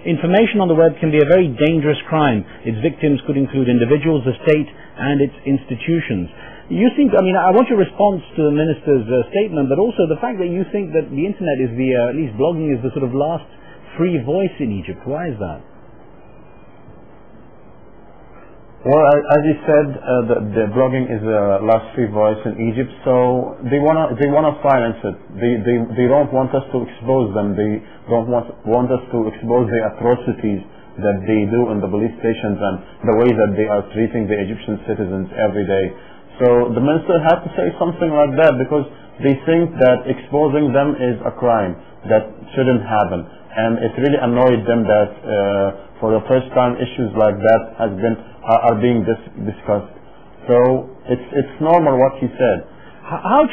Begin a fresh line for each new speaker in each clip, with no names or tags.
information on the web can be a very dangerous crime. Its victims could include individuals, the state, and its institutions. You think, I mean, I want your response to the minister's statement, but also the fact that you think that the internet is at least blogging is the sort of last free voice in Egypt. Why is that?
Well, as you said, the blogging is the last free voice in Egypt, so they wanna silence it. They don't want us to expose them. They don't want us to expose the atrocities that they do in the police stations and the way that they are treating the Egyptian citizens every day. So the minister had to say something like that because they think that exposing them is a crime that shouldn't happen, and it really annoyed them that for the first time issues like that are being discussed. So it's normal what he said.
How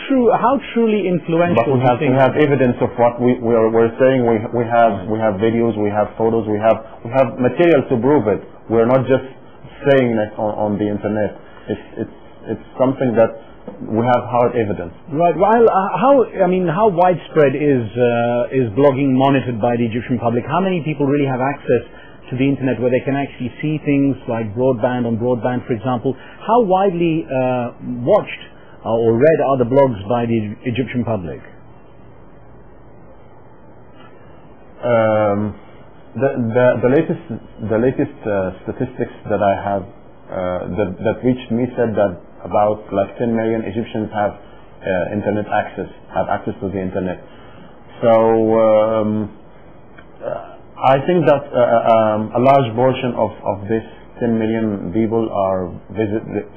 truly influential?
But we have evidence of what we're saying. We have videos, we have photos, we have material to prove it. We're not just saying it on the internet. It's something that we have hard evidence.
Right. Well, how widespread is blogging monitored by the Egyptian public? How many people really have access to the internet where they can actually see things like broadband, for example? How widely watched or read are the blogs by the Egyptian public?
The latest statistics that I have that reached me said that about like 10 million Egyptians have access to the internet. So I think that a large portion of this 10 million people are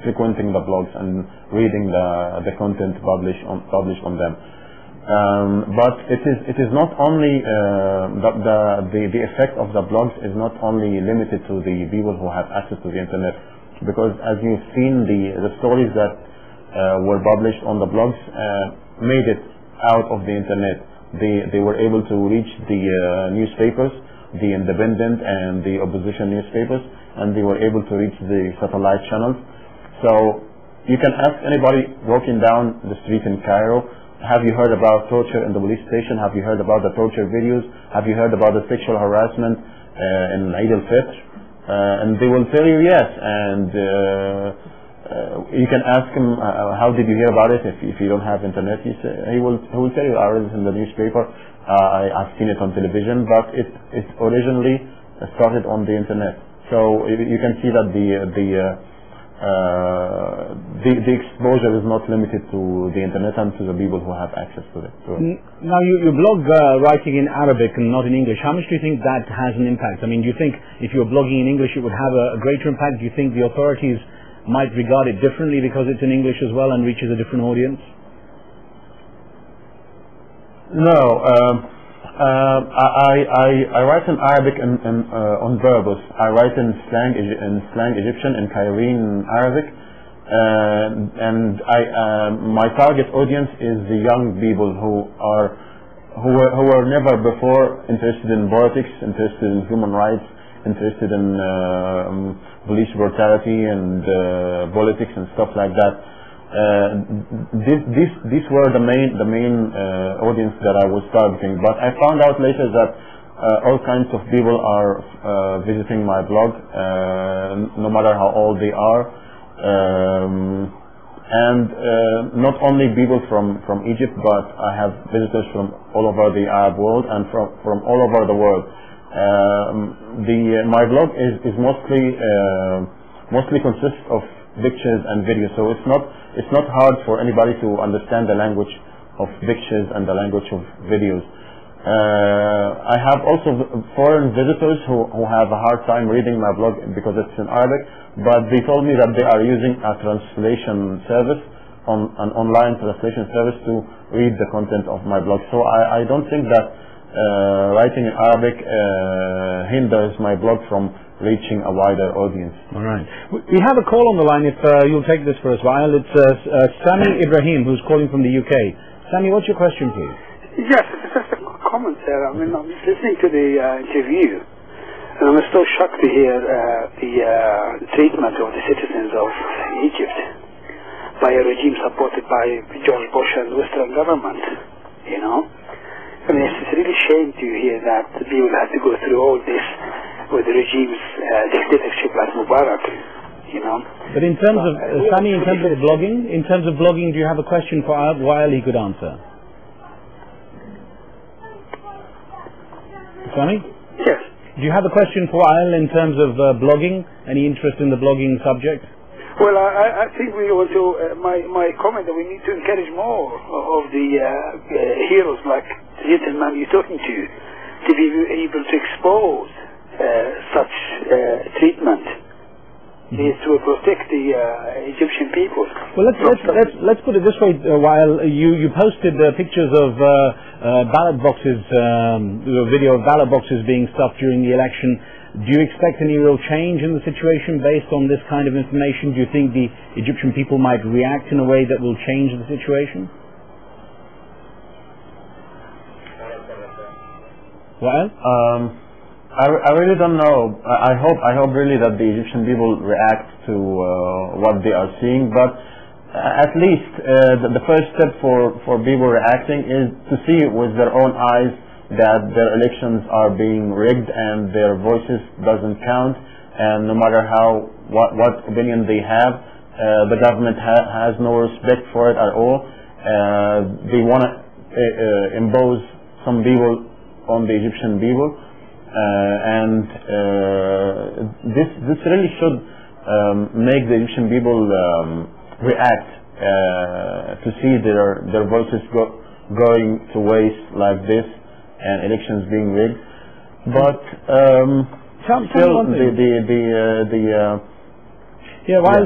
frequenting the blogs and reading the content published on them. But it is not only the effect of the blogs is not only limited to the people who have access to the internet, because as you've seen, the stories that were published on the blogs made it out of the internet. They were able to reach the newspapers, the independent and the opposition newspapers, and they were able to reach the satellite channels. So you can ask anybody walking down the street in Cairo, have you heard about torture in the police station? Have you heard about the torture videos? Have you heard about the sexual harassment in Eid al-Fitr? And they will tell you yes. And you can ask him, how did you hear about it? If you don't have internet, he will tell you, I read it in the newspaper, I've seen it on television, but it originally started on the internet. So you can see that the exposure is not limited to the internet and to the people who have access to it.
Now you blog writing in Arabic and not in English. How much do you think that has an impact? I mean, do you think if you're blogging in English it would have a greater impact? Do you think the authorities might regard it differently because it's in English as well and reaches a different audience?
No. I write in Arabic on purpose. I write in slang Egyptian, in Cairene Arabic, and my target audience is the young people who were never before interested in politics, interested in human rights, interested in police brutality and politics and stuff like that. These were the main audience that I was targeting, but I found out later that all kinds of people are visiting my blog, no matter how old they are, and not only people from Egypt, but I have visitors from all over the Arab world and from all over the world. My blog is mostly consists of pictures and videos, so it's not hard for anybody to understand the language of pictures and the language of videos. I have also foreign visitors who have a hard time reading my blog because it's in Arabic, but they told me that they are using a translation service, an online translation service, to read the content of my blog. So I don't think that writing in Arabic hinders my blog from reaching a wider audience.
All right. We have a call on the line, if you'll take this for us, Wael. It's Sami Ibrahim, who's calling from the UK. Sami, what's your question, please?
Yes, it's just a comment there. I mean, I'm listening to the interview, and I'm still shocked to hear the treatment of the citizens of Egypt by a regime supported by George Bush and the Western government, you know? I mean, it's really a shame to hear that people have to go through all this regime's dictatorship like Mubarak, you know.
But in terms of, Sami, in terms of blogging, do you have a question for Wael he could answer? Sami?
Yes.
Do you have a question for Wael in terms of blogging? Any interest in the blogging subject?
Well, I think we want to, my comment that we need to encourage more of the heroes like the gentleman you're talking to be able to expose such treatment to protect the Egyptian people.
Well, let's put it this way. While you posted pictures of ballot boxes, video of ballot boxes being stuffed during the election. Do you expect any real change in the situation based on this kind of information? Do you think the Egyptian people might react in a way that will change the situation? Well,
I really don't know. I hope really that the Egyptian people react to what they are seeing. But at least the first step for people reacting is to see with their own eyes that their elections are being rigged and their voices doesn't count, and no matter what opinion they have, the government has no respect for it at all. They want to impose some people on the Egyptian people, and this really should make the Egyptian people react to see their voices going to waste like this, and elections being rigged. But still,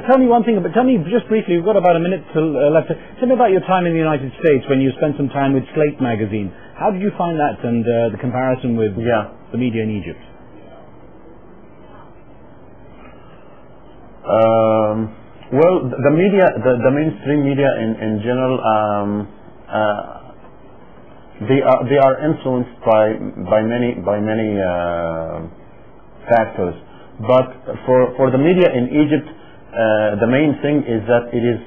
tell me one thing. But tell me just briefly. We've got about a minute left. Tell me about your time in the United States when you spent some time with Slate magazine. How did you find that, and the comparison with the media in Egypt?
Well, the media, the mainstream media in general, they are influenced by many factors. But for the media in Egypt, the main thing is that it is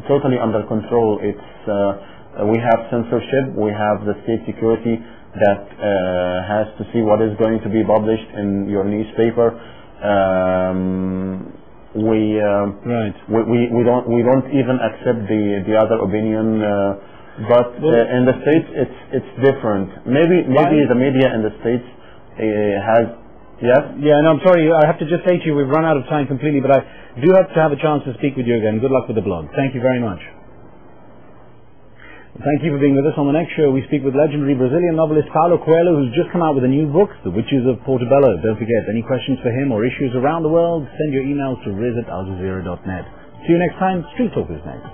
totally under control. We have censorship, we have the state security that has to see what is going to be published in your newspaper. We don't even accept the other opinion. But in the States, it's different. Maybe the media in the States has. Yes? Yeah,
no, I'm sorry. I have to just say to you, we've run out of time completely, but I do have to have a chance to speak with you again. Good luck with the blog. Thank you very much. Thank you for being with us. On the next show, we speak with legendary Brazilian novelist Paulo Coelho, who's just come out with a new book, The Witches of Portobello. Don't forget, any questions for him or issues around the world, send your emails to riz@aljazeera.net. See you next time. Street Talk is next.